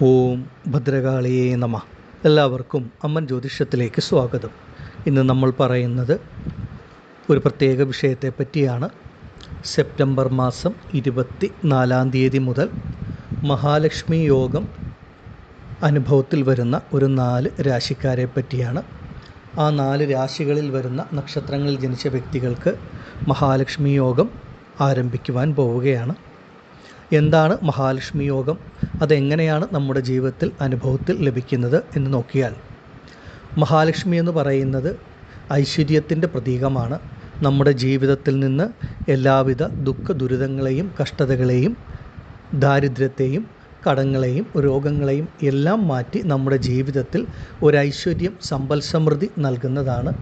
ഓം ഭദ്രകാളിയേ നമഃ. എല്ലാവർക്കും അമ്മൻ ജ്യോതിഷത്തിലേക്ക് സ്വാഗതം. ഇന്ന് നമ്മൾ പറയുന്നത് ഒരു പ്രത്യേക വിഷയത്തെ പറ്റിയാണ്. സെപ്റ്റംബർ മാസം 24 മുതൽ മഹാലക്ഷ്മി യോഗം അനുഭവത്തിൽ വരുന്ന ഒരു 4 രാശിക്കാരെ പറ്റിയാണ്. ആ 4 രാശികളിൽ വരുന്ന നക്ഷത്രങ്ങളിൽ ജനിച്ച വ്യക്തികൾക്ക് മഹാലക്ഷ്മി യോഗം ആരംഭിക്കുവാൻ പോവുകയാണ്. എന്താണ് മഹാലക്ഷ്മി യോഗം, അതെങ്ങനെയാണ് നമ്മുടെ ജീവിതത്തിൽ അനുഭവത്തിൽ ലഭിക്കുന്നത് എന്ന് നോക്കിയാൽ, മഹാലക്ഷ്മി എന്ന് പറയുന്നത് ഐശ്വര്യത്തിൻ്റെ പ്രതീകമാണ്. നമ്മുടെ ജീവിതത്തിൽ നിന്ന് എല്ലാവിധ ദുഃഖ ദുരിതങ്ങളെയും കഷ്ടതകളെയും ദാരിദ്ര്യത്തെയും കടങ്ങളെയും രോഗങ്ങളെയും എല്ലാം മാറ്റി നമ്മുടെ ജീവിതത്തിൽ ഒരു ഐശ്വര്യം സമ്പൽ സമൃദ്ധി നൽകുന്നതാണ്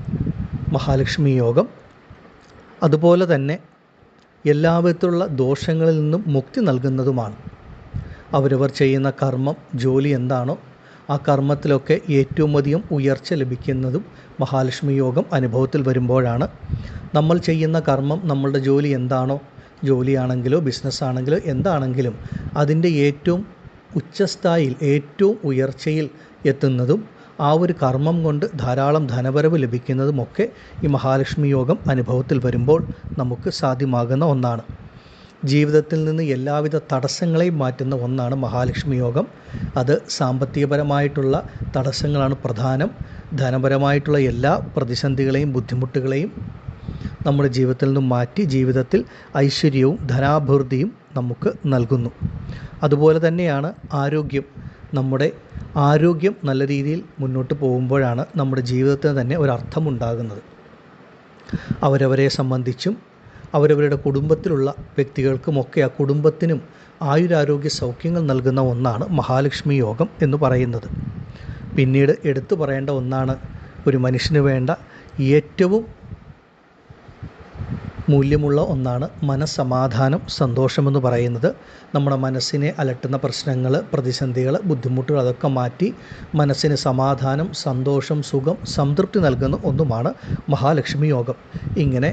മഹാലക്ഷ്മി യോഗം. അതുപോലെ തന്നെ എല്ലാവിധത്തിലുള്ള ദോഷങ്ങളിൽ നിന്നും മുക്തി നൽകുന്നതുമാണ്. അവരവർ ചെയ്യുന്ന കർമ്മം, ജോലി എന്താണോ ആ കർമ്മത്തിലൊക്കെ ഏറ്റവും അധികം ഉയർച്ച ലഭിക്കുന്നതും മഹാലക്ഷ്മി യോഗം അനുഭവത്തിൽ വരുമ്പോഴാണ്. നമ്മൾ ചെയ്യുന്ന കർമ്മം, നമ്മളുടെ ജോലി എന്താണോ, ജോലിയാണെങ്കിലോ ബിസിനസ്സാണെങ്കിലോ എന്താണെങ്കിലും അതിൻ്റെ ഏറ്റവും ഉച്ചസ്ഥായിയിൽ ഏറ്റവും ഉയർച്ചയിൽ എത്തുന്നതും ആ ഒരു കർമ്മം കൊണ്ട് ധാരാളം ധനവരവ് ലഭിക്കുന്നതുമൊക്കെ ഈ മഹാലക്ഷ്മി യോഗം അനുഭവത്തിൽ വരുമ്പോൾ നമുക്ക് സാധ്യമാകുന്ന ഒന്നാണ്. ജീവിതത്തിൽ നിന്ന് എല്ലാവിധ തടസ്സങ്ങളെയും മാറ്റുന്ന ഒന്നാണ് മഹാലക്ഷ്മി യോഗം. അത് സാമ്പത്തികപരമായിട്ടുള്ള തടസ്സങ്ങളാണ് പ്രധാനം. ധനപരമായിട്ടുള്ള എല്ലാ പ്രതിസന്ധികളെയും ബുദ്ധിമുട്ടുകളെയും നമ്മുടെ ജീവിതത്തിൽ നിന്നും മാറ്റി ജീവിതത്തിൽ ഐശ്വര്യവും ധനാഭിവൃദ്ധിയും നമുക്ക് നൽകുന്നു. അതുപോലെ തന്നെയാണ് ആരോഗ്യം. നമ്മുടെ ആരോഗ്യം നല്ല രീതിയിൽ മുന്നോട്ട് പോകുമ്പോഴാണ് നമ്മുടെ ജീവിതത്തിന് തന്നെ ഒരർത്ഥമുണ്ടാകുന്നത്. അവരവരെ സംബന്ധിച്ചും അവരവരുടെ കുടുംബത്തിലുള്ള വ്യക്തികൾക്കുമൊക്കെ ആ കുടുംബത്തിനും ആയുരാരോഗ്യ സൗഖ്യങ്ങൾ നൽകുന്ന ഒന്നാണ് മഹാലക്ഷ്മി യോഗം എന്ന് പറയുന്നത്. പിന്നീട് എടുത്തു പറയേണ്ട ഒന്നാണ്, ഒരു മനുഷ്യന് വേണ്ട ഏറ്റവും മൂല്യമുള്ള ഒന്നാണ് മനസ്സമാധാനം, സന്തോഷമെന്ന് പറയുന്നത്. നമ്മുടെ മനസ്സിനെ അലട്ടുന്ന പ്രശ്നങ്ങൾ, പ്രതിസന്ധികൾ, ബുദ്ധിമുട്ടുകൾ അതൊക്കെ മാറ്റി മനസ്സിന് സമാധാനം, സന്തോഷം, സുഖം, സംതൃപ്തി നൽകുന്ന ഒന്നുമാണ് മഹാലക്ഷ്മി യോഗം. ഇങ്ങനെ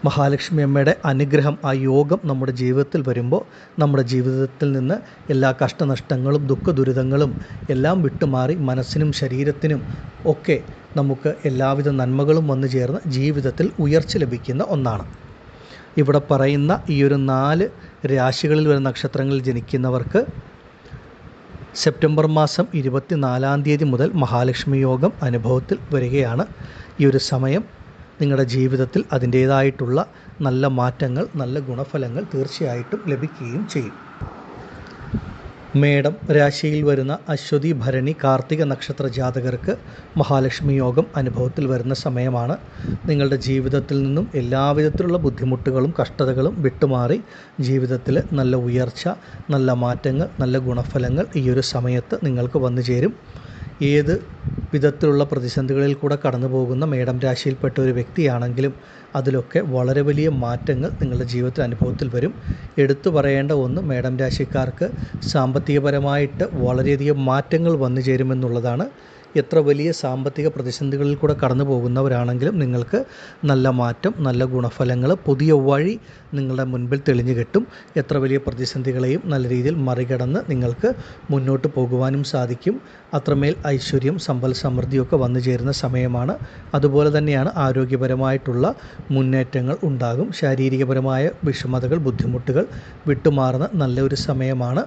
മഹാലക്ഷ്മി അമ്മയുടെ അനുഗ്രഹം, ആ യോഗം നമ്മുടെ ജീവിതത്തിൽ വരുമ്പോൾ നമ്മുടെ ജീവിതത്തിൽ നിന്ന് എല്ലാ കഷ്ടനഷ്ടങ്ങളും ദുഃഖ ദുരിതങ്ങളും എല്ലാം വിട്ടുമാറി മനസ്സിനും ശരീരത്തിനും ഒക്കെ നമുക്ക് എല്ലാവിധ നന്മകളും വന്നു ചേർന്ന് ജീവിതത്തിൽ ഉയർച്ച ലഭിക്കുന്ന ഒന്നാണ്. ഇവിടെ പറയുന്ന ഈ ഒരു 4 രാശികളിൽ വരുന്ന നക്ഷത്രങ്ങളിൽ ജനിക്കുന്നവർക്ക് സെപ്റ്റംബർ മാസം 24 മുതൽ മഹാലക്ഷ്മി യോഗം അനുഭവത്തിൽ വരികയാണ്. ഈ ഒരു സമയം നിങ്ങളുടെ ജീവിതത്തിൽ അതിൻ്റേതായിട്ടുള്ള നല്ല മാറ്റങ്ങൾ, നല്ല ഗുണഫലങ്ങൾ തീർച്ചയായിട്ടും ലഭിക്കുകയും ചെയ്യും. മേടം രാശിയിൽ വരുന്ന അശ്വതി, ഭരണി, കാർത്തിക നക്ഷത്ര ജാതകർക്ക് മഹാലക്ഷ്മി യോഗം അനുഭവത്തിൽ വരുന്ന സമയമാണ്. നിങ്ങളുടെ ജീവിതത്തിൽ നിന്നും എല്ലാവിധത്തിലുള്ള ബുദ്ധിമുട്ടുകളും കഷ്ടതകളും വിട്ടുമാറി ജീവിതത്തിൽ നല്ല ഉയർച്ച, നല്ല മാറ്റങ്ങൾ, നല്ല ഗുണഫലങ്ങൾ ഈ ഒരു സമയത്ത് നിങ്ങൾക്ക് വന്നു ചേരും. ഏത് വിധത്തിലുള്ള പ്രതിസന്ധികളിൽ കൂടെ കടന്നു പോകുന്ന മേടം രാശിയിൽപ്പെട്ട ഒരു വ്യക്തിയാണെങ്കിലും അതിലൊക്കെ വളരെ വലിയ മാറ്റങ്ങൾ നിങ്ങളുടെ ജീവിതത്തിൽ അനുഭവത്തിൽ വരും. എടുത്തു പറയേണ്ട ഒന്ന്, മേടം രാശിക്കാർക്ക് സാമ്പത്തികപരമായിട്ട് വളരെയധികം മാറ്റങ്ങൾ വന്നു ചേരുമെന്നുള്ളതാണ്. എത്ര വലിയ സാമ്പത്തിക പ്രതിസന്ധികളിൽ കൂടെ കടന്നു പോകുന്നവരാണെങ്കിലും നിങ്ങൾക്ക് നല്ല മാറ്റം, നല്ല ഗുണഫലങ്ങൾ, പുതിയ വഴി നിങ്ങളുടെ മുൻപിൽ തെളിഞ്ഞു കിട്ടും. എത്ര വലിയ പ്രതിസന്ധികളെയും നല്ല രീതിയിൽ മറികടന്ന് നിങ്ങൾക്ക് മുന്നോട്ട് പോകുവാനും സാധിക്കും. അത്രമേൽ ഐശ്വര്യം, സമ്പൽ സമൃദ്ധിയൊക്കെ വന്നു ചേരുന്ന സമയമാണ്. അതുപോലെ തന്നെയാണ് ആരോഗ്യപരമായിട്ടുള്ള മുന്നേറ്റങ്ങൾ ഉണ്ടാകും. ശാരീരികപരമായ വിഷമതകൾ, ബുദ്ധിമുട്ടുകൾ വിട്ടുമാറുന്ന നല്ലൊരു സമയമാണ്.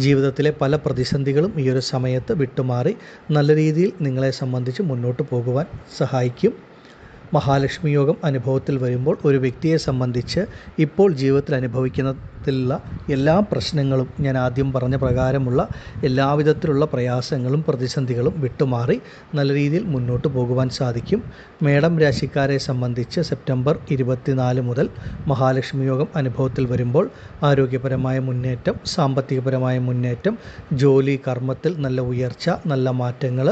ജീവിതത്തിലെ പല പ്രതിസന്ധികളും ഈ ഒരു സമയത്ത് വിട്ടുമാറി നല്ല രീതിയിൽ നിങ്ങളെ സംബന്ധിച്ച് മുന്നോട്ട് പോകുവാൻ സഹായിക്കും. മഹാലക്ഷ്മി യോഗം അനുഭവത്തിൽ വരുമ്പോൾ ഒരു വ്യക്തിയെ സംബന്ധിച്ച് ഇപ്പോൾ ജീവിതത്തിൽ അനുഭവിക്കുന്നതിലുള്ള എല്ലാ പ്രശ്നങ്ങളും, ഞാൻ ആദ്യം പറഞ്ഞ പ്രകാരമുള്ള എല്ലാവിധത്തിലുള്ള പ്രയാസങ്ങളും പ്രതിസന്ധികളും വിട്ടുമാറി നല്ല രീതിയിൽ മുന്നോട്ട് പോകുവാൻ സാധിക്കും. മേടം രാശിക്കാരെ സംബന്ധിച്ച് സെപ്റ്റംബർ 24 മുതൽ മഹാലക്ഷ്മി യോഗം അനുഭവത്തിൽ വരുമ്പോൾ ആരോഗ്യപരമായ മുന്നേറ്റം, സാമ്പത്തികപരമായ മുന്നേറ്റം, ജോലി കർമ്മത്തിൽ നല്ല ഉയർച്ച, നല്ല മാറ്റങ്ങൾ,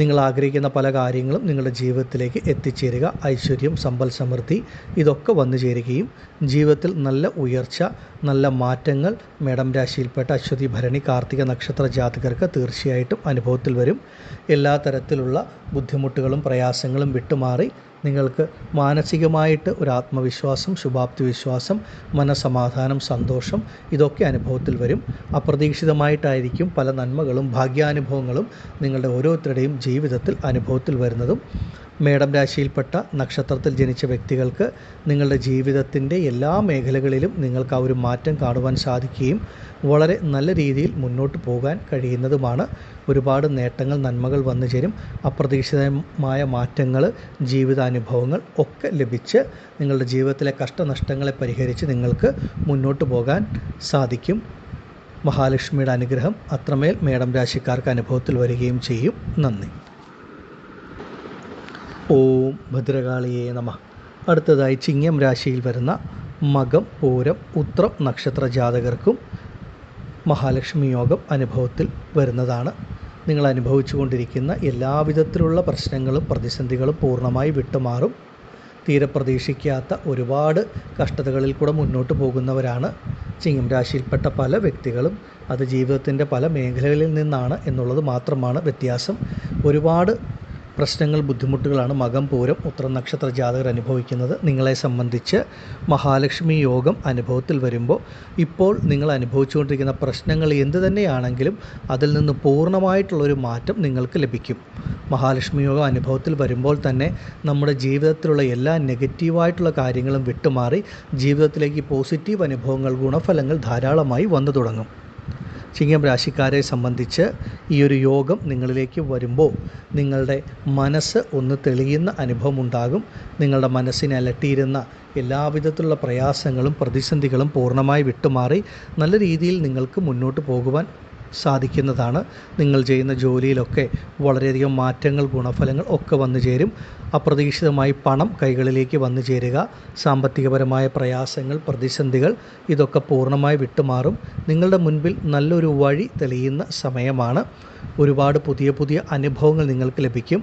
നിങ്ങൾ ആഗ്രഹിക്കുന്ന പല കാര്യങ്ങളും നിങ്ങളുടെ ജീവിതത്തിലേക്ക് എത്തിച്ചേരുക, ഐശ്വര്യം, സമ്പൽ സമൃദ്ധി ഇതൊക്കെ വന്നു ചേരുകയും ജീവിതത്തിൽ നല്ല ഉയർച്ച, നല്ല മാറ്റങ്ങൾ മേടം രാശിയിൽപ്പെട്ട അശ്വതി ഭരണി കാർത്തിക നക്ഷത്ര ജാതകർക്ക് തീർച്ചയായിട്ടും അനുഭവത്തിൽ വരും. എല്ലാ തരത്തിലുള്ള ബുദ്ധിമുട്ടുകളും പ്രയാസങ്ങളും വിട്ടുമാറി നിങ്ങൾക്ക് മാനസികമായിട്ട് ഒരു ആത്മവിശ്വാസം, ശുഭാപ്തി വിശ്വാസം, മനസമാധാനം, സന്തോഷം ഇതൊക്കെ അനുഭവത്തിൽ വരും. അപ്രതീക്ഷിതമായിട്ടായിരിക്കും പല നന്മകളും ഭാഗ്യാനുഭവങ്ങളും നിങ്ങളുടെ ഓരോരുത്തരുടെയും ജീവിതത്തിൽ അനുഭവത്തിൽ വരുന്നതും. മേടം രാശിയിൽപ്പെട്ട നക്ഷത്രത്തിൽ ജനിച്ച വ്യക്തികൾക്ക് നിങ്ങളുടെ ജീവിതത്തിൻ്റെ എല്ലാ മേഖലകളിലും നിങ്ങൾക്ക് ആ ഒരു മാറ്റം കാണുവാൻ സാധിക്കുകയും വളരെ നല്ല രീതിയിൽ മുന്നോട്ട് പോകാൻ കഴിയുന്നതുമാണ്. ഒരുപാട് നേട്ടങ്ങൾ, നന്മകൾ വന്നു ചേരും. അപ്രതീക്ഷിതമായ മാറ്റങ്ങൾ, ജീവിതാനുഭവങ്ങൾ ഒക്കെ ലഭിച്ച് നിങ്ങളുടെ ജീവിതത്തിലെ കഷ്ടനഷ്ടങ്ങളെ പരിഹരിച്ച് നിങ്ങൾക്ക് മുന്നോട്ട് പോകാൻ സാധിക്കും. മഹാലക്ഷ്മിയുടെ അനുഗ്രഹം അത്രമേൽ മേടം രാശിക്കാർക്ക് അനുഭവത്തിൽ വരികയും ചെയ്യും. നന്ദി. ഓം ഭദ്രകാളിയേ നമഃ. അടുത്തതായി ചിങ്ങം രാശിയിൽ വരുന്ന മകം, പൂരം, ഉത്രം നക്ഷത്ര ജാതകർക്കും മഹാലക്ഷ്മി യോഗം അനുഭവത്തിൽ വരുന്നതാണ്. നിങ്ങൾ അനുഭവിച്ചു കൊണ്ടിരിക്കുന്ന എല്ലാവിധത്തിലുള്ള പ്രശ്നങ്ങളും പ്രതിസന്ധികളും പൂർണ്ണമായി വിട്ടുമാറും. തീരെ പ്രതീക്ഷിക്കാത്ത ഒരുപാട് കഷ്ടതകളിൽ കൂടെ മുന്നോട്ട് പോകുന്നവരാണ് ചിങ്ങം രാശിയിൽപ്പെട്ട പല വ്യക്തികളും. അത് ജീവിതത്തിൻ്റെ പല മേഖലകളിൽ നിന്നാണ് എന്നുള്ളത് മാത്രമാണ് വ്യത്യാസം. ഒരുപാട് പ്രശ്നങ്ങൾ, ബുദ്ധിമുട്ടുകളാണ് മകം, പൂരം, ഉത്രം നക്ഷത്ര ജാതകർ അനുഭവിക്കുന്നത്. നിങ്ങളെ സംബന്ധിച്ച് മഹാലക്ഷ്മി യോഗം അനുഭവത്തിൽ വരുമ്പോൾ ഇപ്പോൾ നിങ്ങൾ അനുഭവിച്ചുകൊണ്ടിരിക്കുന്ന പ്രശ്നങ്ങൾ എന്തു തന്നെയാണെങ്കിലും അതിൽ നിന്ന് പൂർണ്ണമായിട്ടുള്ളൊരു മാറ്റം നിങ്ങൾക്ക് ലഭിക്കും. മഹാലക്ഷ്മി യോഗം അനുഭവത്തിൽ വരുമ്പോൾ തന്നെ നമ്മുടെ ജീവിതത്തിലുള്ള എല്ലാ നെഗറ്റീവായിട്ടുള്ള കാര്യങ്ങളും വിട്ടുമാറി ജീവിതത്തിലേക്ക് പോസിറ്റീവ് അനുഭവങ്ങൾ, ഗുണഫലങ്ങൾ ധാരാളമായി വന്നു തുടങ്ങും. ചിങ്ങം രാശിക്കാരെ സംബന്ധിച്ച് ഈ ഒരു യോഗം നിങ്ങളിലേക്ക് വരുമ്പോൾ നിങ്ങളുടെ മനസ്സ് ഒന്ന് തെളിയുന്ന അനുഭവം ഉണ്ടാകും. നിങ്ങളുടെ മനസ്സിനെ അലട്ടിയിരുന്ന എല്ലാവിധത്തിലുള്ള പ്രയാസങ്ങളും പ്രതിസന്ധികളും പൂർണ്ണമായി വിട്ടുമാറി നല്ല രീതിയിൽ നിങ്ങൾക്ക് മുന്നോട്ട് പോകുവാൻ സാധിക്കുന്നതാണ്. നിങ്ങൾ ചെയ്യുന്ന ജോലിയിലൊക്കെ വളരെയധികം മാറ്റങ്ങൾ, ഗുണഫലങ്ങൾ ഒക്കെ വന്നു ചേരും. അപ്രതീക്ഷിതമായി പണം കൈകളിലേക്ക് വന്നു ചേരുക, സാമ്പത്തികപരമായ പ്രയാസങ്ങൾ, പ്രതിസന്ധികൾ ഇതൊക്കെ പൂർണ്ണമായി വിട്ടുമാറും. നിങ്ങളുടെ മുൻപിൽ നല്ലൊരു വഴി തെളിയുന്ന സമയമാണ്. ഒരുപാട് പുതിയ പുതിയ അനുഭവങ്ങൾ നിങ്ങൾക്ക് ലഭിക്കും.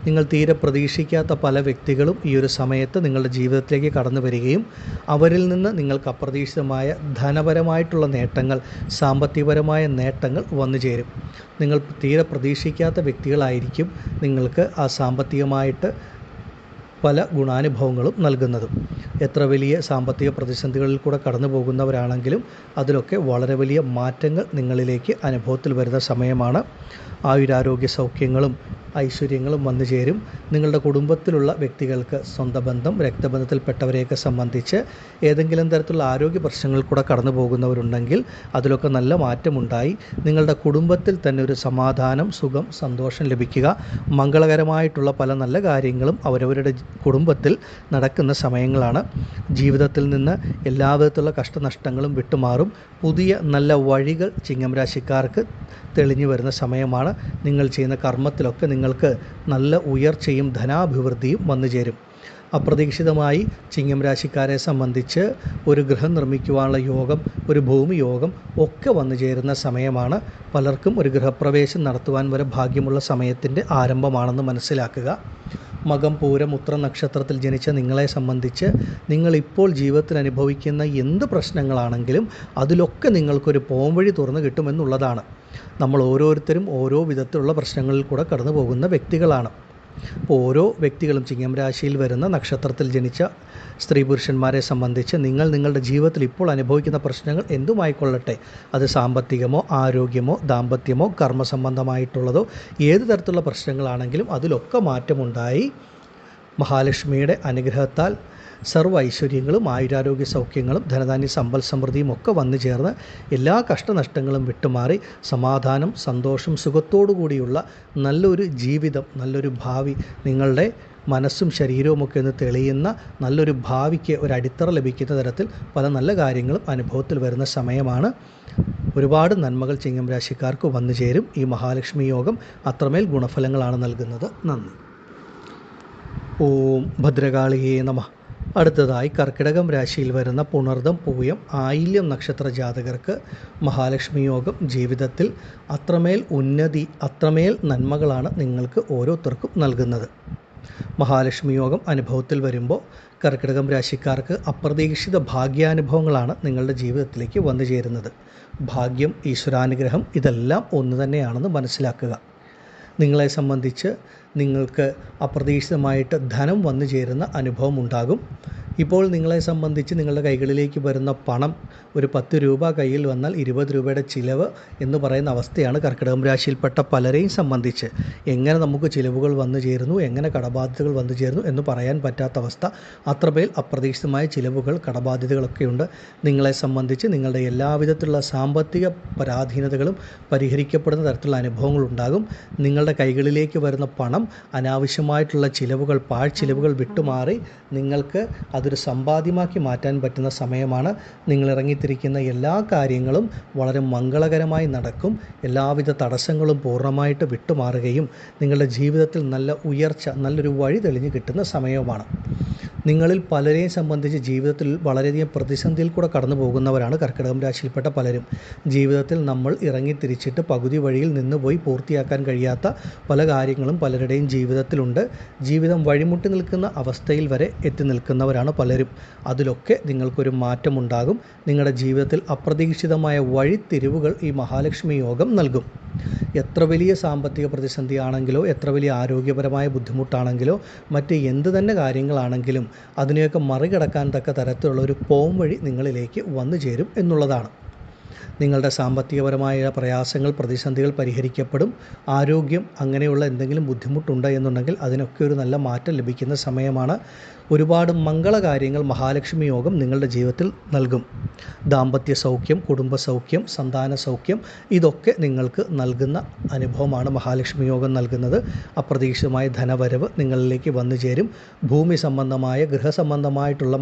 നിങ്ങൾ തീരെ പ്രതീക്ഷിക്കാത്ത പല വ്യക്തികളും ഈ ഒരു സമയത്ത് നിങ്ങളുടെ ജീവിതത്തിലേക്ക് കടന്നു വരികയും അവരിൽ നിന്ന് നിങ്ങൾക്ക് അപ്രതീക്ഷിതമായ ധനപരമായിട്ടുള്ള നേട്ടങ്ങൾ, സാമ്പത്തികപരമായ നേട്ടങ്ങൾ വന്നു ചേരും. നിങ്ങൾ തീരെ പ്രതീക്ഷിക്കാത്ത വ്യക്തികളായിരിക്കും നിങ്ങൾക്ക് ആ സാമ്പത്തികമായിട്ട് പല ഗുണാനുഭവങ്ങളും നൽകുന്നതും. എത്ര വലിയ സാമ്പത്തിക പ്രതിസന്ധികളിൽ കൂടെ കടന്നു പോകുന്നവരാണെങ്കിലും അതിലൊക്കെ വളരെ വലിയ മാറ്റങ്ങൾ നിങ്ങളിലേക്ക് അനുഭവത്തിൽ വരുന്ന സമയമാണ്. ആയുരാരോഗ്യ സൗഖ്യങ്ങളും ഐശ്വര്യങ്ങളും വന്നു ചേരും. നിങ്ങളുടെ കുടുംബത്തിലുള്ള വ്യക്തികൾക്ക്, സ്വന്തം ബന്ധം, രക്തബന്ധത്തിൽപ്പെട്ടവരെയൊക്കെ സംബന്ധിച്ച് ഏതെങ്കിലും തരത്തിലുള്ള ആരോഗ്യ പ്രശ്നങ്ങളിൽ കൂടെ കടന്നു പോകുന്നവരുണ്ടെങ്കിൽ അതിലൊക്കെ നല്ല മാറ്റമുണ്ടായി നിങ്ങളുടെ കുടുംബത്തിൽ തന്നെ ഒരു സമാധാനം, സുഖം, സന്തോഷം ലഭിക്കുക. മംഗളകരമായിട്ടുള്ള പല നല്ല കാര്യങ്ങളും അവരവരുടെ കുടുംബത്തിൽ നടക്കുന്ന സമയങ്ങളാണ്. ജീവിതത്തിൽ നിന്ന് എല്ലാവിധത്തിലുള്ള കഷ്ടനഷ്ടങ്ങളും വിട്ടുമാറും. പുതിയ നല്ല വഴികൾ ചിങ്ങം രാശിക്കാർക്ക് തെളിഞ്ഞു വരുന്ന സമയമാണ്. നിങ്ങൾ ചെയ്യുന്ന കർമ്മത്തിലൊക്കെ നിങ്ങൾക്ക് നല്ല ഉയർച്ചയും ധനാഭിവൃദ്ധിയും വന്നു ചേരും. അപ്രതീക്ഷിതമായി ചിങ്ങം രാശിക്കാരെ സംബന്ധിച്ച് ഒരു ഗൃഹം നിർമ്മിക്കുവാനുള്ള യോഗം, ഒരു ഭൂമി യോഗം ഒക്കെ വന്നു ചേരുന്ന സമയമാണ്. പലർക്കും ഒരു ഗൃഹപ്രവേശം നടത്തുവാൻ വരെ ഭാഗ്യമുള്ള സമയത്തിൻ്റെ ആരംഭമാണെന്ന് മനസ്സിലാക്കുക. മകം, പൂരം, ഉത്രം നക്ഷത്രത്തിൽ ജനിച്ച നിങ്ങളെ സംബന്ധിച്ച് നിങ്ങളിപ്പോൾ ജീവിതത്തിൽ അനുഭവിക്കുന്ന എന്ത് പ്രശ്നങ്ങളാണെങ്കിലും അതിലൊക്കെ നിങ്ങൾക്കൊരു പോംവഴി തുറന്നു കിട്ടുമെന്നുള്ളതാണ്. നമ്മൾ ഓരോരുത്തരും ഓരോ വിധത്തിലുള്ള പ്രശ്നങ്ങളിൽ കൂടെ കടന്നു പോകുന്ന വ്യക്തികളാണ്. അപ്പോൾ ഓരോ വ്യക്തികളും ചിങ്ങം രാശിയിൽ വരുന്ന നക്ഷത്രത്തിൽ ജനിച്ച സ്ത്രീ പുരുഷന്മാരെ സംബന്ധിച്ച് നിങ്ങളുടെ ജീവിതത്തിൽ ഇപ്പോൾ അനുഭവിക്കുന്ന പ്രശ്നങ്ങൾ എന്തുമായിക്കൊള്ളട്ടെ, അത് സാമ്പത്തികമോ, ആരോഗ്യമോ, ദാമ്പത്യമോ, കർമ്മസംബന്ധമായിട്ടുള്ളതോ ഏത് തരത്തിലുള്ള പ്രശ്നങ്ങളാണെങ്കിലും അതിലൊക്കെ മാറ്റമുണ്ടായി മഹാലക്ഷ്മിയുടെ അനുഗ്രഹത്താൽ സർവ്വ ഐശ്വര്യങ്ങളും ആയുരാരോഗ്യ സൗഖ്യങ്ങളും ധനധാന്യ സമ്പൽ സമൃദ്ധിയും ഒക്കെ വന്നു ചേർന്ന് എല്ലാ കഷ്ടനഷ്ടങ്ങളും വിട്ടുമാറി സമാധാനം, സന്തോഷം, സുഖത്തോടു കൂടിയുള്ള നല്ലൊരു ജീവിതം, നല്ലൊരു ഭാവി, നിങ്ങളുടെ മനസ്സും ശരീരവുമൊക്കെ ഒന്ന് തെളിയുന്ന നല്ലൊരു ഭാവിക്ക് ഒരു അടിത്തറ ലഭിക്കുന്ന തരത്തിൽ പല നല്ല കാര്യങ്ങളും അനുഭവത്തിൽ വരുന്ന സമയമാണ്. ഒരുപാട് നന്മകൾ ചിങ്ങം രാശിക്കാർക്ക് വന്നു ചേരും. ഈ മഹാലക്ഷ്മി യോഗം അത്രമേൽ ഗുണഫലങ്ങളാണ് നൽകുന്നത്. നന്ദി. ഓം ഭദ്രകാളിയേ നമഃ. അടുത്തതായി കർക്കിടകം രാശിയിൽ വരുന്ന പുണർദം, പൂയം, ആയില്യം നക്ഷത്ര ജാതകർക്ക് മഹാലക്ഷ്മി യോഗം ജീവിതത്തിൽ അത്രമേൽ ഉന്നതി, അത്രമേൽ നന്മകളാണ് നിങ്ങൾക്ക് ഓരോരുത്തർക്കും നൽകുന്നത്. മഹാലക്ഷ്മി യോഗം അനുഭവത്തിൽ വരുമ്പോൾ കർക്കിടകം രാശിക്കാർക്ക് അപ്രതീക്ഷിത ഭാഗ്യാനുഭവങ്ങളാണ് നിങ്ങളുടെ ജീവിതത്തിലേക്ക് വന്നു ചേരുന്നത്. ഭാഗ്യം, ഈശ്വരാനുഗ്രഹം ഇതെല്ലാം ഒന്ന് തന്നെയാണെന്ന് മനസ്സിലാക്കുക. നിങ്ങളെ സംബന്ധിച്ച് നിങ്ങൾക്ക് അപ്രതീക്ഷിതമായിട്ട് ധനം വന്നു ചേരുന്ന അനുഭവം ഉണ്ടാകും. ഇപ്പോൾ നിങ്ങളെ സംബന്ധിച്ച് നിങ്ങളുടെ കൈകളിലേക്ക് വരുന്ന പണം ഒരു 10 രൂപ കയ്യിൽ വന്നാൽ 20 രൂപയുടെ ചിലവ് എന്ന് പറയുന്ന അവസ്ഥയാണ് കർക്കിടകം രാശിയിൽപ്പെട്ട പലരെയും സംബന്ധിച്ച്. എങ്ങനെ നമുക്ക് ചിലവുകൾ വന്നു ചേരുന്നു, എങ്ങനെ കടബാധ്യതകൾ വന്നു ചേരുന്നു എന്ന് പറയാൻ പറ്റാത്ത അവസ്ഥ. അത്രമേൽ അപ്രതീക്ഷിതമായ ചിലവുകൾ, കടബാധ്യതകളൊക്കെയുണ്ട്. നിങ്ങളെ സംബന്ധിച്ച് നിങ്ങളുടെ എല്ലാവിധത്തിലുള്ള സാമ്പത്തിക പരാധീനതകളും പരിഹരിക്കപ്പെടുന്ന തരത്തിലുള്ള അനുഭവങ്ങൾ ഉണ്ടാകും. നിങ്ങളുടെ കൈകളിലേക്ക് വരുന്ന പണം അനാവശ്യമായിട്ടുള്ള ചിലവുകൾ, പാഴ്ചിലവുകൾ വിട്ടുമാറി നിങ്ങൾക്ക് അതൊരു സമ്പാദ്യമാക്കി മാറ്റാൻ പറ്റുന്ന സമയമാണ്. നിങ്ങൾ ഇറങ്ങിത്തിരിക്കുന്ന എല്ലാ കാര്യങ്ങളും വളരെ മംഗളകരമായി നടക്കും. എല്ലാവിധ തടസ്സങ്ങളും പൂർണ്ണമായിട്ട് വിട്ടുമാറുകയും നിങ്ങളുടെ ജീവിതത്തിൽ നല്ല ഉയർച്ച, നല്ലൊരു വഴി തെളിഞ്ഞു കിട്ടുന്ന സമയവുമാണ്. നിങ്ങളിൽ പലരെയും സംബന്ധിച്ച് ജീവിതത്തിൽ വളരെയധികം പ്രതിസന്ധിയിൽ കൂടെ കടന്നു പോകുന്നവരാണ് കർക്കിടകം രാശിയിൽപ്പെട്ട പലരും. ജീവിതത്തിൽ നമ്മൾ ഇറങ്ങിത്തിരിച്ചിട്ട് പകുതി വഴിയിൽ നിന്ന് പോയി പൂർത്തിയാക്കാൻ കഴിയാത്ത പല കാര്യങ്ങളും പലരുടെയും ജീവിതത്തിലുണ്ട്. ജീവിതം വഴിമുട്ടി നിൽക്കുന്ന അവസ്ഥയിൽ വരെ എത്തി നിൽക്കുന്നവരാണ് പലരും. അതിലൊക്കെ നിങ്ങൾക്കൊരു മാറ്റമുണ്ടാകും. നിങ്ങളുടെ ജീവിതത്തിൽ അപ്രതീക്ഷിതമായ വഴിത്തിരിവുകൾ ഈ മഹാലക്ഷ്മി യോഗം നൽകും. എത്ര വലിയ സാമ്പത്തിക പ്രതിസന്ധിയാണെങ്കിലോ, എത്ര വലിയ ആരോഗ്യപരമായ ബുദ്ധിമുട്ടാണെങ്കിലോ, മറ്റ് എന്ത് തന്നെ കാര്യങ്ങളാണെങ്കിലും അതിനെയൊക്കെ മറികടക്കാൻ തക്ക തരത്തിലുള്ള ഒരു പോം വഴി നിങ്ങളിലേക്ക് വന്നു ചേരും എന്നുള്ളതാണ്. നിങ്ങളുടെ സാമ്പത്തികപരമായ പ്രയാസങ്ങൾ, പ്രതിസന്ധികൾ പരിഹരിക്കപ്പെടും. ആരോഗ്യം, അങ്ങനെയുള്ള എന്തെങ്കിലും ബുദ്ധിമുട്ടുണ്ട് എന്നുണ്ടെങ്കിൽ അതിനൊക്കെ ഒരു നല്ല മാറ്റം ലഭിക്കുന്ന സമയമാണ്. ഒരുപാട് മംഗളകാര്യങ്ങൾ മഹാലക്ഷ്മി യോഗം നിങ്ങളുടെ ജീവിതത്തിൽ നൽകും. ദാമ്പത്യ സൗഖ്യം, കുടുംബ സൗഖ്യം, സന്താന സൗഖ്യം ഇതൊക്കെ നിങ്ങൾക്ക് നൽകുന്ന അനുഭവമാണ് മഹാലക്ഷ്മി യോഗം നൽകുന്നത്. അപ്രതീക്ഷിതമായ ധനവരവ് നിങ്ങളിലേക്ക് വന്നു ചേരും. ഭൂമി സംബന്ധമായ, ഗൃഹസംബന്ധമായിട്ടുള്ള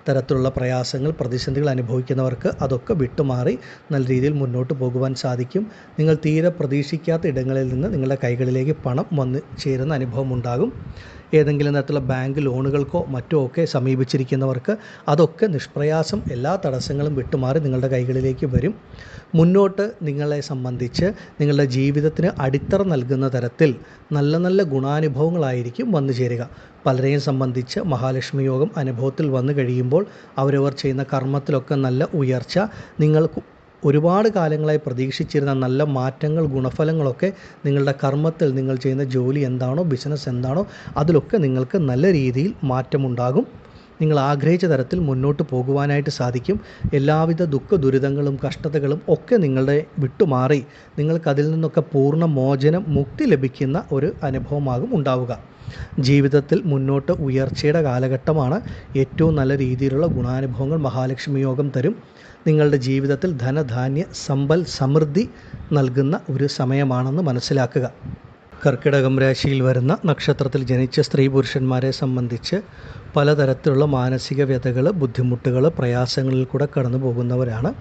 തരത്തിലുള്ള പ്രയാസങ്ങൾ, പ്രതിസന്ധികൾ അനുഭവിക്കുന്നവർക്ക് അതൊക്കെ വിട്ടുമാറി നല്ല രീതിയിൽ മുന്നോട്ട് പോകുവാൻ സാധിക്കും. നിങ്ങൾ തീരെ പ്രതീക്ഷിക്കാത്ത ഇടങ്ങളിൽ നിന്ന് നിങ്ങളുടെ കൈകളിലേക്ക് പണം വന്നു ചേരുന്ന അനുഭവം ഉണ്ടാകും. ഏതെങ്കിലും തരത്തിലുള്ള ബാങ്ക് ലോണുകൾക്കോ മറ്റോ ഒക്കെ സമീപിച്ചിരിക്കുന്നവർക്ക് അതൊക്കെ നിഷ്പ്രയാസം എല്ലാ തടസ്സങ്ങളും വിട്ടുമാറി നിങ്ങളുടെ കൈകളിലേക്ക് വരും. മുന്നോട്ട് നിങ്ങളെ സംബന്ധിച്ച് നിങ്ങളുടെ ജീവിതത്തിന് അടിത്തറ നൽകുന്ന തരത്തിൽ നല്ല നല്ല ഗുണാനുഭവങ്ങളായിരിക്കും വന്നു ചേരുക. പലരെയും സംബന്ധിച്ച് മഹാലക്ഷ്മി യോഗം അനുഭവത്തിൽ വന്നു കഴിയുമ്പോൾ അവരവർ ചെയ്യുന്ന കർമ്മത്തിലൊക്കെ നല്ല ഉയർച്ച, നിങ്ങൾക്ക് ഒരുപാട് കാലങ്ങളായി പ്രതീക്ഷിച്ചിരുന്ന നല്ല മാറ്റങ്ങൾ, ഗുണഫലങ്ങളൊക്കെ നിങ്ങളുടെ കർമ്മത്തിൽ, നിങ്ങൾ ചെയ്യുന്ന ജോലി എന്താണോ, ബിസിനസ് എന്താണോ അതിലൊക്കെ നിങ്ങൾക്ക് നല്ല രീതിയിൽ മാറ്റമുണ്ടാകും. നിങ്ങൾ ആഗ്രഹിച്ച തരത്തിൽ മുന്നോട്ട് പോകുവാനായിട്ട് സാധിക്കും. എല്ലാവിധ ദുഃഖ ദുരിതങ്ങളും കഷ്ടതകളും ഒക്കെ നിങ്ങളുടെ വിട്ടുമാറി നിങ്ങൾക്കതിൽ നിന്നൊക്കെ പൂർണ്ണ മോചനം, മുക്തി ലഭിക്കുന്ന ഒരു അനുഭവമാകും ഉണ്ടാവുക. ജീവിതത്തിൽ മുന്നോട്ട് ഉയർച്ചയുടെ കാലഘട്ടമാണ്. ഏറ്റവും നല്ല രീതിയിലുള്ള ഗുണാനുഭവങ്ങൾ മഹാലക്ഷ്മി യോഗം തരും. നിങ്ങളുടെ ജീവിതത്തിൽ ധനധാന്യ സമ്പൽ സമൃദ്ധി നൽകുന്ന ഒരു സമയമാണെന്ന് മനസ്സിലാക്കുക. കർക്കിടകം രാശിയിൽ വരുന്ന നക്ഷത്രത്തിൽ ജനിച്ച സ്ത്രീ പുരുഷന്മാരെ സംബന്ധിച്ച് പലതരത്തിലുള്ള മാനസിക വ്യതകൾ, ബുദ്ധിമുട്ടുകൾ, പ്രയാസങ്ങളിൽ കൂടെ കടന്നു പോകുന്നവരാണ്.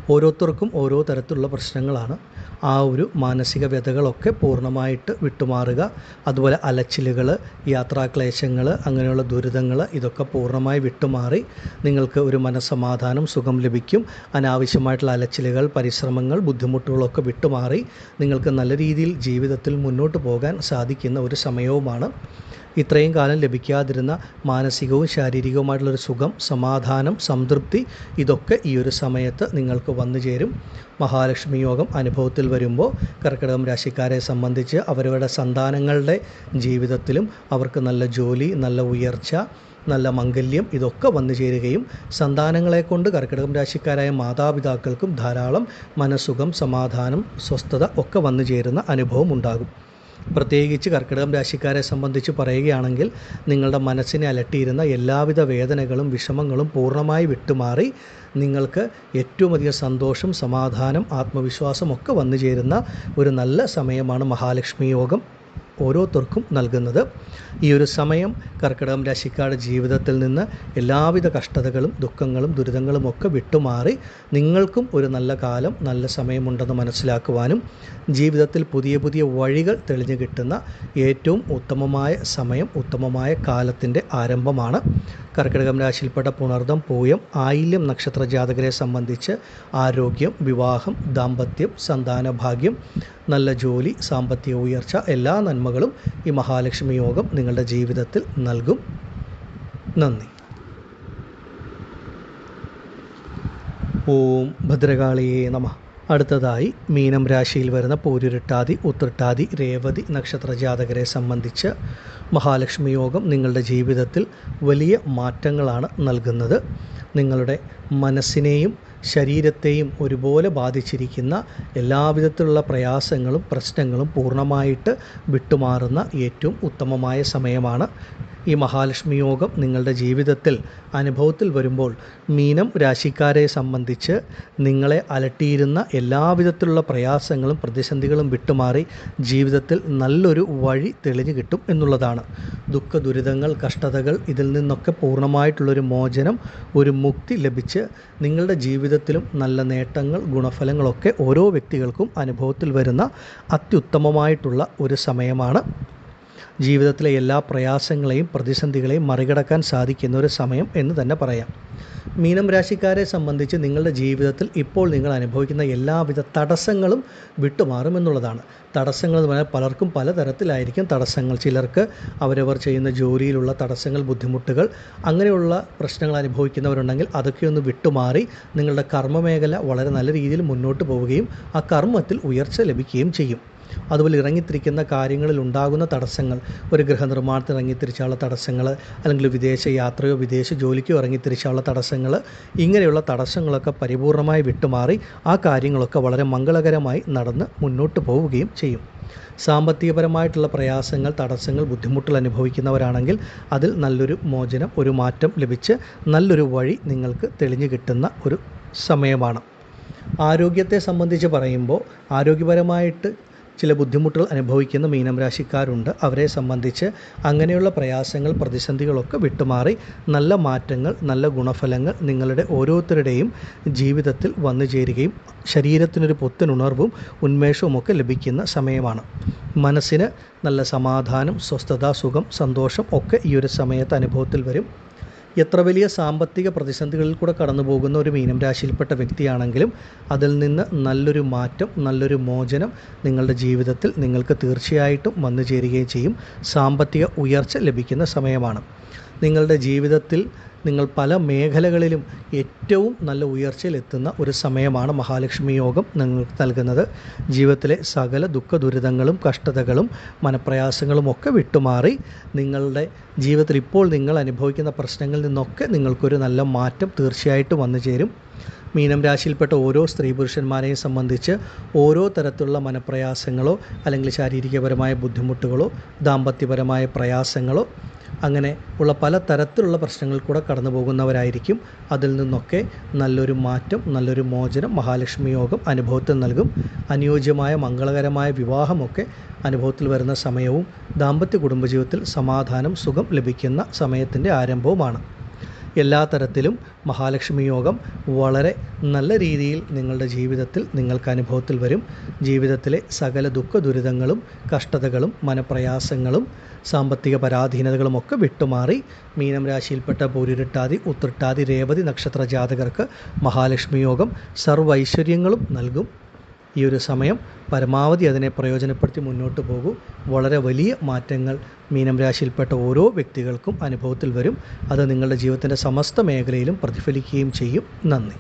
ഓരോരുത്തർക്കും ഓരോ തരത്തിലുള്ള പ്രശ്നങ്ങളാണ്. ആ ഒരു മാനസിക വ്യതകളൊക്കെ പൂർണ്ണമായിട്ട് വിട്ടുമാറുക. അതുപോലെ അലച്ചിലുകൾ, യാത്രാക്ലേശങ്ങൾ, അങ്ങനെയുള്ള ദുരിതങ്ങൾ ഇതൊക്കെ പൂർണ്ണമായി വിട്ടുമാറി നിങ്ങൾക്ക് ഒരു മനസ്സമാധാനം, സുഖം ലഭിക്കും. അനാവശ്യമായിട്ടുള്ള അലച്ചിലുകൾ, പരിശ്രമങ്ങൾ, ബുദ്ധിമുട്ടുകളൊക്കെ വിട്ടുമാറി നിങ്ങൾക്ക് നല്ല രീതിയിൽ ജീവിതത്തിൽ മുന്നോട്ട് പോകാൻ സാധിക്കുന്ന ഒരു സമയവുമാണ്. ഇത്രയും കാലം ലഭിക്കാതിരുന്ന മാനസികവും ശാരീരികവുമായിട്ടുള്ളൊരു സുഖം, സമാധാനം, സംതൃപ്തി ഇതൊക്കെ ഈ ഒരു സമയത്ത് നിങ്ങൾക്ക് വന്നു ചേരും. മഹാലക്ഷ്മി യോഗം അനുഭവത്തിൽ വരുമ്പോൾ കർക്കിടകം രാശിക്കാരെ സംബന്ധിച്ച് അവരവരുടെ സന്താനങ്ങളുടെ ജീവിതത്തിലും അവർക്ക് നല്ല ജോലി, നല്ല ഉയർച്ച, നല്ല മംഗല്യം ഇതൊക്കെ വന്നു ചേരുകയും സന്താനങ്ങളെ കൊണ്ട് കർക്കിടകം രാശിക്കാരായ മാതാപിതാക്കൾക്കും ധാരാളം മനസ്സുഖം, സമാധാനം, സ്വസ്ഥത ഒക്കെ വന്നു ചേരുന്ന അനുഭവം ഉണ്ടാകും. പ്രത്യേകിച്ച് കർക്കിടകം രാശിക്കാരെ സംബന്ധിച്ച് പറയുകയാണെങ്കിൽ നിങ്ങളുടെ മനസ്സിനെ അലട്ടിയിരുന്ന എല്ലാവിധ വേദനകളും വിഷമങ്ങളും പൂർണ്ണമായി വിട്ടുമാറി നിങ്ങൾക്ക് ഏറ്റവും അധികം സന്തോഷം, സമാധാനം, ആത്മവിശ്വാസം ഒക്കെ വന്നു ചേരുന്ന ഒരു നല്ല സമയമാണ് മഹാലക്ഷ്മി യോഗം ഓരോരുത്തർക്കും നൽകുന്നത്. ഈ ഒരു സമയം കർക്കിടകം രാശിക്കാരുടെ ജീവിതത്തിൽ നിന്ന് എല്ലാവിധ കഷ്ടതകളും ദുഃഖങ്ങളും ദുരിതങ്ങളും ഒക്കെ വിട്ടുമാറി നിങ്ങൾക്കും ഒരു നല്ല കാലം, നല്ല സമയമുണ്ടെന്ന് മനസ്സിലാക്കുവാനും ജീവിതത്തിൽ പുതിയ പുതിയ വഴികൾ തെളിഞ്ഞു കിട്ടുന്ന ഏറ്റവും ഉത്തമമായ സമയം, ഉത്തമമായ കാലത്തിൻ്റെ ആരംഭമാണ്. കർക്കിടകം രാശിയിൽപ്പെട്ട പുണർദം, പൂയം, ആയില്യം നക്ഷത്ര ജാതകരെ സംബന്ധിച്ച് ആരോഗ്യം, വിവാഹം, ദാമ്പത്യം, സന്താനഭാഗ്യം, നല്ല ജോലി, സാമ്പത്തിക ഉയർച്ച എല്ലാ നന്മ നന്മകളും ഈ മഹാലക്ഷ്മി യോഗം നിങ്ങളുടെ ജീവിതത്തിൽ നൽകും. നന്ദി. ഓം ഭദ്രകാളിയേ നമഃ. അടുത്തതായി മീനം രാശിയിൽ വരുന്ന പൂരുരുട്ടാതി, ഉത്രട്ടാതി, രേവതി നക്ഷത്ര ജാതകരെ സംബന്ധിച്ച് മഹാലക്ഷ്മി യോഗം നിങ്ങളുടെ ജീവിതത്തിൽ വലിയ മാറ്റങ്ങളാണ് നൽകുന്നത്. നിങ്ങളുടെ മനസ്സിനെയും ശരീരത്തെയും ഒരുപോലെ ബാധിച്ചിരിക്കുന്ന എല്ലാവിധത്തിലുള്ള പ്രയാസങ്ങളും പ്രശ്നങ്ങളും പൂർണ്ണമായിട്ട് വിട്ടുമാറുന്ന ഏറ്റവും ഉത്തമമായ സമയമാണ്. ഈ മഹാലക്ഷ്മി യോഗം നിങ്ങളുടെ ജീവിതത്തിൽ അനുഭവത്തിൽ വരുമ്പോൾ മീനം രാശിക്കാരെ സംബന്ധിച്ച് നിങ്ങളെ അലട്ടിയിരുന്ന എല്ലാവിധത്തിലുള്ള പ്രയാസങ്ങളും പ്രതിസന്ധികളും വിട്ടുമാറി ജീവിതത്തിൽ നല്ലൊരു വഴി തെളിഞ്ഞു കിട്ടും എന്നുള്ളതാണ്. ദുഃഖ ദുരിതങ്ങൾ കഷ്ടതകൾ ഇതിൽ നിന്നൊക്കെ പൂർണ്ണമായിട്ടുള്ളൊരു മോചനം, ഒരു മുക്തി ലഭിച്ച് നിങ്ങളുടെ ജീവിതത്തിലും നല്ല നേട്ടങ്ങൾ ഗുണഫലങ്ങളൊക്കെ ഓരോ വ്യക്തികൾക്കും അനുഭവത്തിൽ വരുന്ന അത്യുത്തമമായിട്ടുള്ള ഒരു സമയമാണ്. ജീവിതത്തിലെ എല്ലാ പ്രയാസങ്ങളെയും പ്രതിസന്ധികളെയും മറികടക്കാൻ സാധിക്കുന്ന ഒരു സമയം എന്ന് തന്നെ പറയാം. മീനം രാശിക്കാരെ സംബന്ധിച്ച് നിങ്ങളുടെ ജീവിതത്തിൽ ഇപ്പോൾ നിങ്ങൾ അനുഭവിക്കുന്ന എല്ലാവിധ തടസ്സങ്ങളും വിട്ടുമാറുമെന്നുള്ളതാണ്. തടസ്സങ്ങൾ എന്ന് പറഞ്ഞാൽ പലർക്കും പലതരത്തിലായിരിക്കും തടസ്സങ്ങൾ. ചിലർക്ക് അവരവർ ചെയ്യുന്ന ജോലിയിലുള്ള തടസ്സങ്ങൾ, ബുദ്ധിമുട്ടുകൾ, അങ്ങനെയുള്ള പ്രശ്നങ്ങൾ അനുഭവിക്കുന്നവരുണ്ടെങ്കിൽ അതൊക്കെ ഒന്ന് വിട്ടുമാറി നിങ്ങളുടെ കർമ്മമേഖല വളരെ നല്ല രീതിയിൽ മുന്നോട്ട് പോവുകയും ആ കർമ്മത്തിൽ ഉയർച്ച ലഭിക്കുകയും ചെയ്യും. അതുപോലെ ഇറങ്ങിത്തിരിക്കുന്ന കാര്യങ്ങളിൽ ഉണ്ടാകുന്ന തടസ്സങ്ങൾ, ഒരു ഗൃഹനിർമ്മാണത്തിന് ഇറങ്ങിത്തിരിച്ചാലുള്ള തടസ്സങ്ങൾ, അല്ലെങ്കിൽ വിദേശ യാത്രയോ വിദേശ ജോലിക്കോ ഇറങ്ങിത്തിരിച്ചാലുള്ള തടസ്സങ്ങൾ, ഇങ്ങനെയുള്ള തടസ്സങ്ങളൊക്കെ പരിപൂർണമായി വിട്ടുമാറി ആ കാര്യങ്ങളൊക്കെ വളരെ മംഗളകരമായി നടന്ന് മുന്നോട്ട് പോവുകയും ചെയ്യും. സാമ്പത്തികപരമായിട്ടുള്ള പ്രയാസങ്ങൾ, തടസ്സങ്ങൾ, ബുദ്ധിമുട്ടുകൾ അനുഭവിക്കുന്നവരാണെങ്കിൽ അതിൽ നല്ലൊരു മോചനം, ഒരു മാറ്റം ലഭിച്ച് നല്ലൊരു വഴി നിങ്ങൾക്ക് തെളിഞ്ഞു കിട്ടുന്ന ഒരു സമയമാണ്. ആരോഗ്യത്തെ സംബന്ധിച്ച് പറയുമ്പോൾ ആരോഗ്യപരമായിട്ട് ചില ബുദ്ധിമുട്ടുകൾ അനുഭവിക്കുന്ന മീനം രാശിക്കാരുണ്ട്. അവരെ സംബന്ധിച്ച് അങ്ങനെയുള്ള പ്രയാസങ്ങൾ പ്രതിസന്ധികളൊക്കെ വിട്ടുമാറി നല്ല മാറ്റങ്ങൾ, നല്ല ഗുണഫലങ്ങൾ നിങ്ങളുടെ ഓരോരുത്തരുടെയും ജീവിതത്തിൽ വന്നു ചേരുകയും ശരീരത്തിനൊരു പുത്തനുണർവും ഉന്മേഷവും ഒക്കെ ലഭിക്കുന്ന സമയമാണ്. മനസ്സിന് നല്ല സമാധാനം, സ്വസ്ഥത, സുഖം, സന്തോഷം ഒക്കെ ഈ ഒരു സമയത്ത് അനുഭവത്തിൽ വരും. എത്ര വലിയ സാമ്പത്തിക പ്രതിസന്ധികളിൽ കൂടെ കടന്നു പോകുന്ന ഒരു മീനം രാശിയിൽപ്പെട്ട വ്യക്തിയാണെങ്കിലും അതിൽ നിന്ന് നല്ലൊരു മാറ്റം, നല്ലൊരു മോചനം നിങ്ങളുടെ ജീവിതത്തിൽ നിങ്ങൾക്ക് തീർച്ചയായിട്ടും വന്നു ചേരുകയും ചെയ്യും. സാമ്പത്തിക ഉയർച്ച ലഭിക്കുന്ന സമയമാണ്. നിങ്ങളുടെ ജീവിതത്തിൽ നിങ്ങൾ പല മേഖലകളിലും ഏറ്റവും നല്ല ഉയർച്ചയിലെത്തുന്ന ഒരു സമയമാണ് മഹാലക്ഷ്മി യോഗം നിങ്ങൾക്ക് നൽകുന്നത്. ജീവിതത്തിലെ സകല ദുഃഖ ദുരിതങ്ങളും കഷ്ടതകളും മനപ്രയാസങ്ങളും ഒക്കെ വിട്ടുമാറി നിങ്ങളുടെ ജീവിതത്തിൽ ഇപ്പോൾ നിങ്ങൾ അനുഭവിക്കുന്ന പ്രശ്നങ്ങളിൽ നിന്നൊക്കെ നിങ്ങൾക്കൊരു നല്ല മാറ്റം തീർച്ചയായിട്ടും വന്നു ചേരും. മീനം രാശിയിൽപ്പെട്ട ഓരോ സ്ത്രീ പുരുഷന്മാരെയും സംബന്ധിച്ച് ഓരോ തരത്തിലുള്ള മനപ്രയാസങ്ങളോ അല്ലെങ്കിൽ ശാരീരികപരമായ ബുദ്ധിമുട്ടുകളോ ദാമ്പത്യപരമായ പ്രയാസങ്ങളോ അങ്ങനെ ഉള്ള പല തരത്തിലുള്ള പ്രശ്നങ്ങളിൽ കൂടെ കടന്നു പോകുന്നവരായിരിക്കും. അതിൽ നിന്നൊക്കെ നല്ലൊരു മാറ്റം, നല്ലൊരു മോചനം മഹാലക്ഷ്മി യോഗം അനുഭവത്തിൽ നൽകും. അനുയോജ്യമായ മംഗളകരമായ വിവാഹമൊക്കെ അനുഭവത്തിൽ വരുന്ന സമയവും ദാമ്പത്യ കുടുംബജീവിതത്തിൽ സമാധാനം, സുഖം ലഭിക്കുന്ന സമയത്തിൻ്റെ ആരംഭവുമാണ്. എല്ലാ തരത്തിലും മഹാലക്ഷ്മി യോഗം വളരെ നല്ല രീതിയിൽ നിങ്ങളുടെ ജീവിതത്തിൽ നിങ്ങൾക്ക് അനുഭവത്തിൽ വരും. ജീവിതത്തിലെ സകല ദുഃഖ ദുരിതങ്ങളും കഷ്ടതകളും മനപ്രയാസങ്ങളും സാമ്പത്തിക പരാധീനതകളും ഒക്കെ വിട്ടുമാറി മീനം രാശിയിൽപ്പെട്ട പൂരുരുട്ടാതി, ഉത്രട്ടാതി, രേവതി നക്ഷത്ര ജാതകർക്ക് മഹാലക്ഷ്മി യോഗം സർവ്വൈശ്വര്യങ്ങളും നൽകും. ഈ ഒരു സമയം പരമാവധി അതിനെ പ്രയോജനപ്പെടുത്തി മുന്നോട്ട് പോകൂ. വളരെ വലിയ മാറ്റങ്ങൾ മീനം രാശിയിൽപ്പെട്ട ഓരോ വ്യക്തികൾക്കും അനുഭവത്തിൽ വരും. അത് നിങ്ങളുടെ ജീവിതത്തിൻ്റെ സമസ്ത മേഖലയിലും പ്രതിഫലിക്കുകയും ചെയ്യും. നന്ദി.